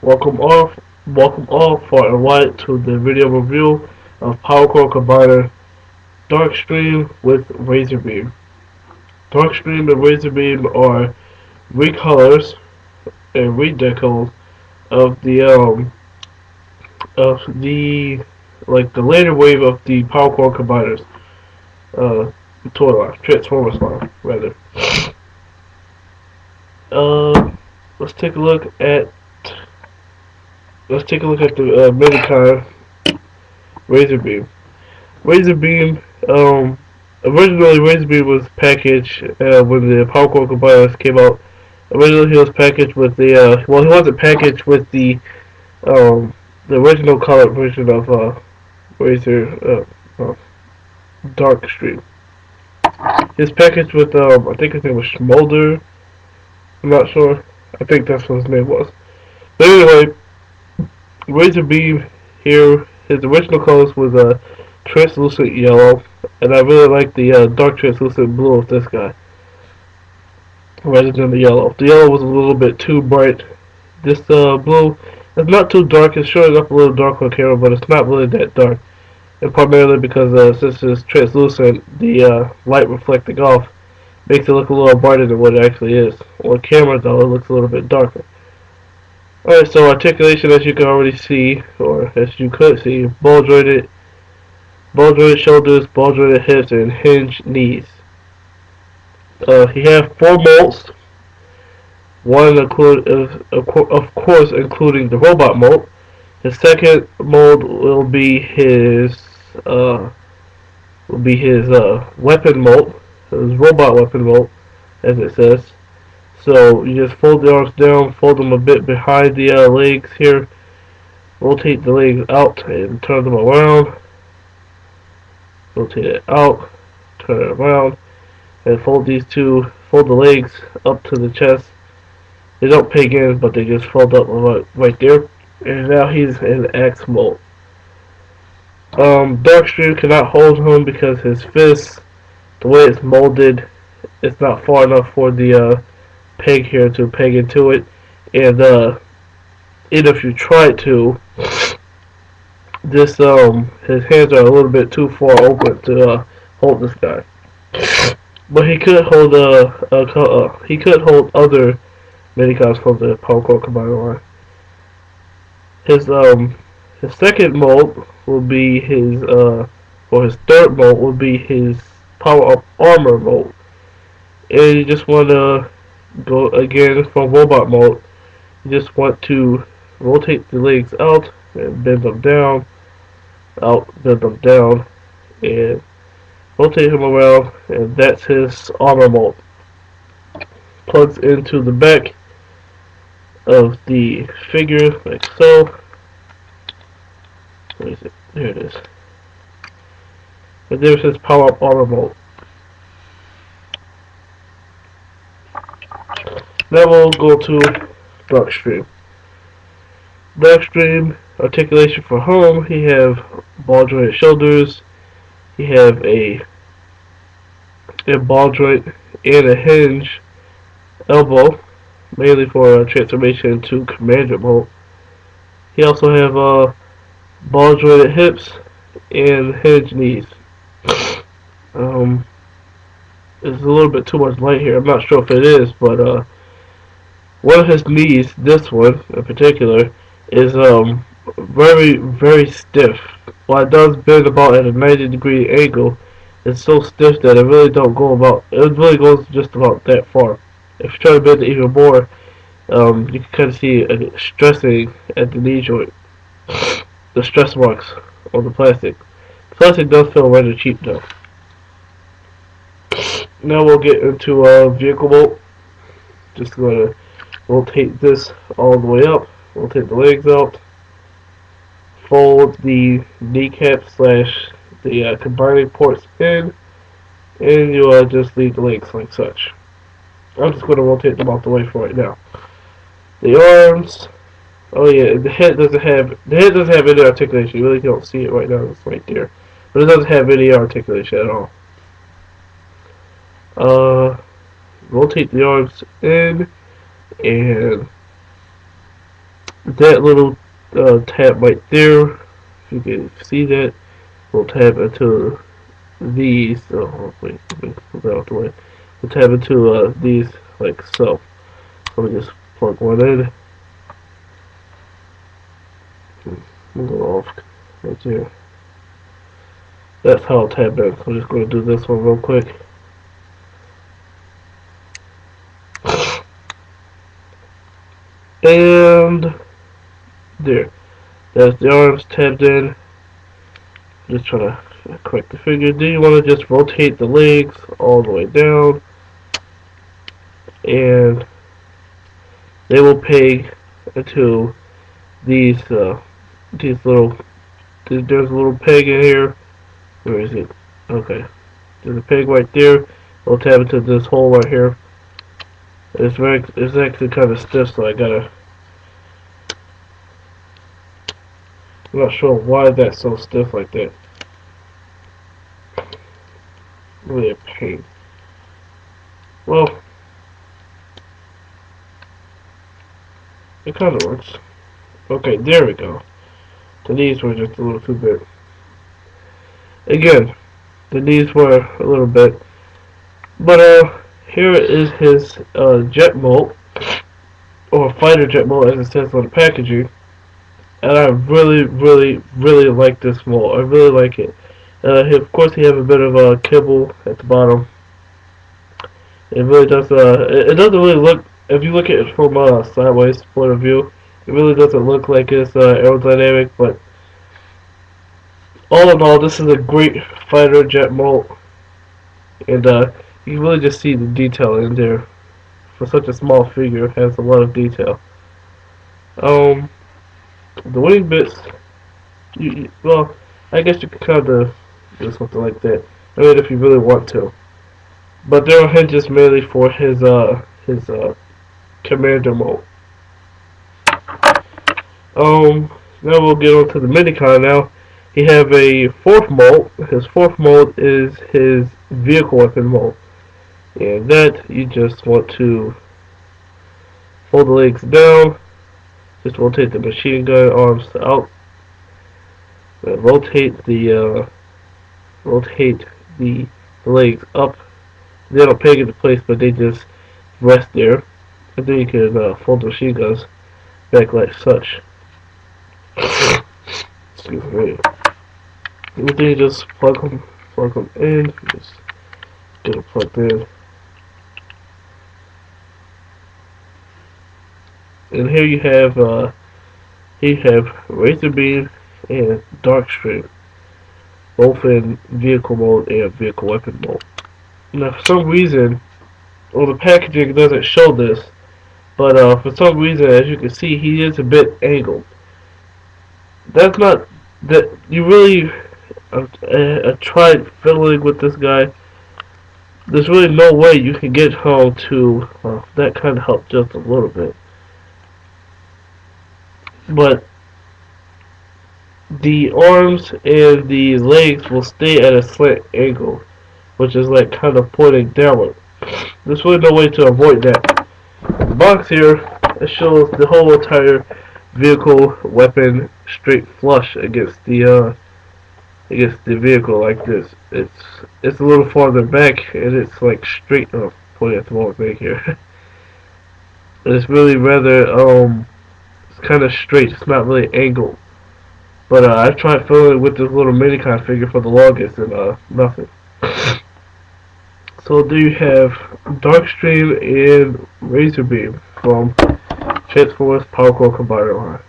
Welcome all, welcome all far and wide to the video review of powercore combiner Darkstream with Razorbeam. Darkstream and Razorbeam are recolors and redecos of the the later wave of the powercore combiners, toy line, Transformers line rather. Uh, let's take a look at the Medicon Razorbeam. Razorbeam, originally Razorbeam was packaged when the powercore combiners came out. Originally he was packaged with he wasn't packaged with the original colored version of Razor Darkstream. He was packaged with I think his name was Smolder. I'm not sure. I think that's what his name was. But anyway, Razorbeam here, his original colors was a translucent yellow, and I really like the dark translucent blue of this guy rather than the yellow. The yellow was a little bit too bright. This blue is not too dark. It's showing up a little dark on camera, but it's not really that dark. And primarily because since it's translucent, the light reflecting off makes it look a little brighter than what it actually is. On camera, though, it looks a little bit darker. Alright, so articulation, as you can already see, or as you could see, ball jointed shoulders, ball jointed hips, and hinged knees. He has 4 molts, one of course including the robot mold. His second mold will be his weapon mold, his robot weapon mold, as it says. So you just fold the arms down, fold them a bit behind the legs here, rotate the legs out and turn them around, rotate it out, turn it around, and fold the legs up to the chest. They don't peg in, but they just fold up right there. And now he's in X mode. Darkstream cannot hold him because his fist, the way it's molded, it's not far enough for the peg here to peg into it, and even if you try to, his hands are a little bit too far open to hold this guy. But he could hold other minicons from the powercore combiner line. His second mold will be his third mold will be his power up armor mold, and you just want to go again from robot mode. You just want to rotate the legs out and bend them down, out, bend them down, and rotate him around, and that's his armor mode. Plugs into the back of the figure like so. Where is it? There it is. And there's his power up armor mode. Now we'll go to Darkstream. Darkstream articulation for home. He have ball jointed shoulders. He have a ball joint and a hinge elbow, mainly for transformation to commander mode. He also have ball jointed hips and hinge knees. It's a little bit too much light here. I'm not sure if it is, but one of his knees, this one in particular, is very, very stiff. While it does bend about at a 90-degree angle, it's so stiff that it really don't go about. It really goes just about that far. If you try to bend it even more, you can kind of see a stressing at the knee joint. The stress marks on the plastic. The plastic does feel rather cheap though. Now we'll get into vehicle mode. Just going to rotate this all the way up, rotate the legs out, fold the kneecap slash the combining ports in, and you just leave the legs like such. I'm just going to rotate them out the way for right now. The arms, oh yeah, the head doesn't have any articulation. You really don't see it right now. It's right there, but it doesn't have any articulation at all. Rotate the arms in, and that little tab right there, if you can see that, we'll tab into these. Oh wait, let me move that out the way. We'll tab into these like so. So we just plug one in. Move it off right there. That's how I'll tab in. So I'm just going to do this one real quick. And there. That's the arms tabbed in. Just trying to correct the figure. Then you want to just rotate the legs all the way down. And they will peg into these little, there's a little peg in here. Where is it? Okay. There's a peg right there. We'll tab into this hole right here. It's actually kind of stiff, so I gotta. I'm not sure why that's so stiff like that. Really a pain. Well, it kind of works. Okay, there we go. The knees were just a little too big. Again, the knees were a little bit. But here is his jet mold, or fighter jet mold as it says on the packaging. And I really, really, really like this mold. I really like it. Of course, he has a bit of a kibble at the bottom. It really does. It doesn't really look. If you look at it from a sideways point of view, it really doesn't look like it's aerodynamic. But all in all, this is a great fighter jet mold, and you can really just see the detail in there. For such a small figure, it has a lot of detail. The wing bits. Well, I guess you could kind of do something like that. I mean, if you really want to. But there are hinges mainly for his commander mode. Now we'll get on to the minicon now. He have a fourth mode. His fourth mode is his vehicle weapon mode. And that you just want to fold the legs down. Just rotate the machine gun arms out. And rotate the legs up. They don't peg into place, but they just rest there. And then you can fold the machine guns back like such. Excuse me. And then you just plug them in. Just get them plugged in. And here you have Razor Beam and Darkstream, both in vehicle mode and vehicle weapon mode. Now, for some reason, well, the packaging doesn't show this, but for some reason, as you can see, he is a bit angled. That's not that you really. I tried fiddling with this guy. There's really no way you can get home to that kind of help just a little bit. But the arms and the legs will stay at a slant angle, which is like kind of pointing downward. There's really no way to avoid that. The box here, it shows the whole entire vehicle weapon straight flush against the vehicle like this. It's a little farther back and it's like straight. Oh, pointing at the wrong thing here. It's really rather it's kind of straight. It's not really angled. But I've tried filling it with this little minicon figure for the longest and nothing. So there you have Darkstream and Razor Beam from Transformers powercore combiner line.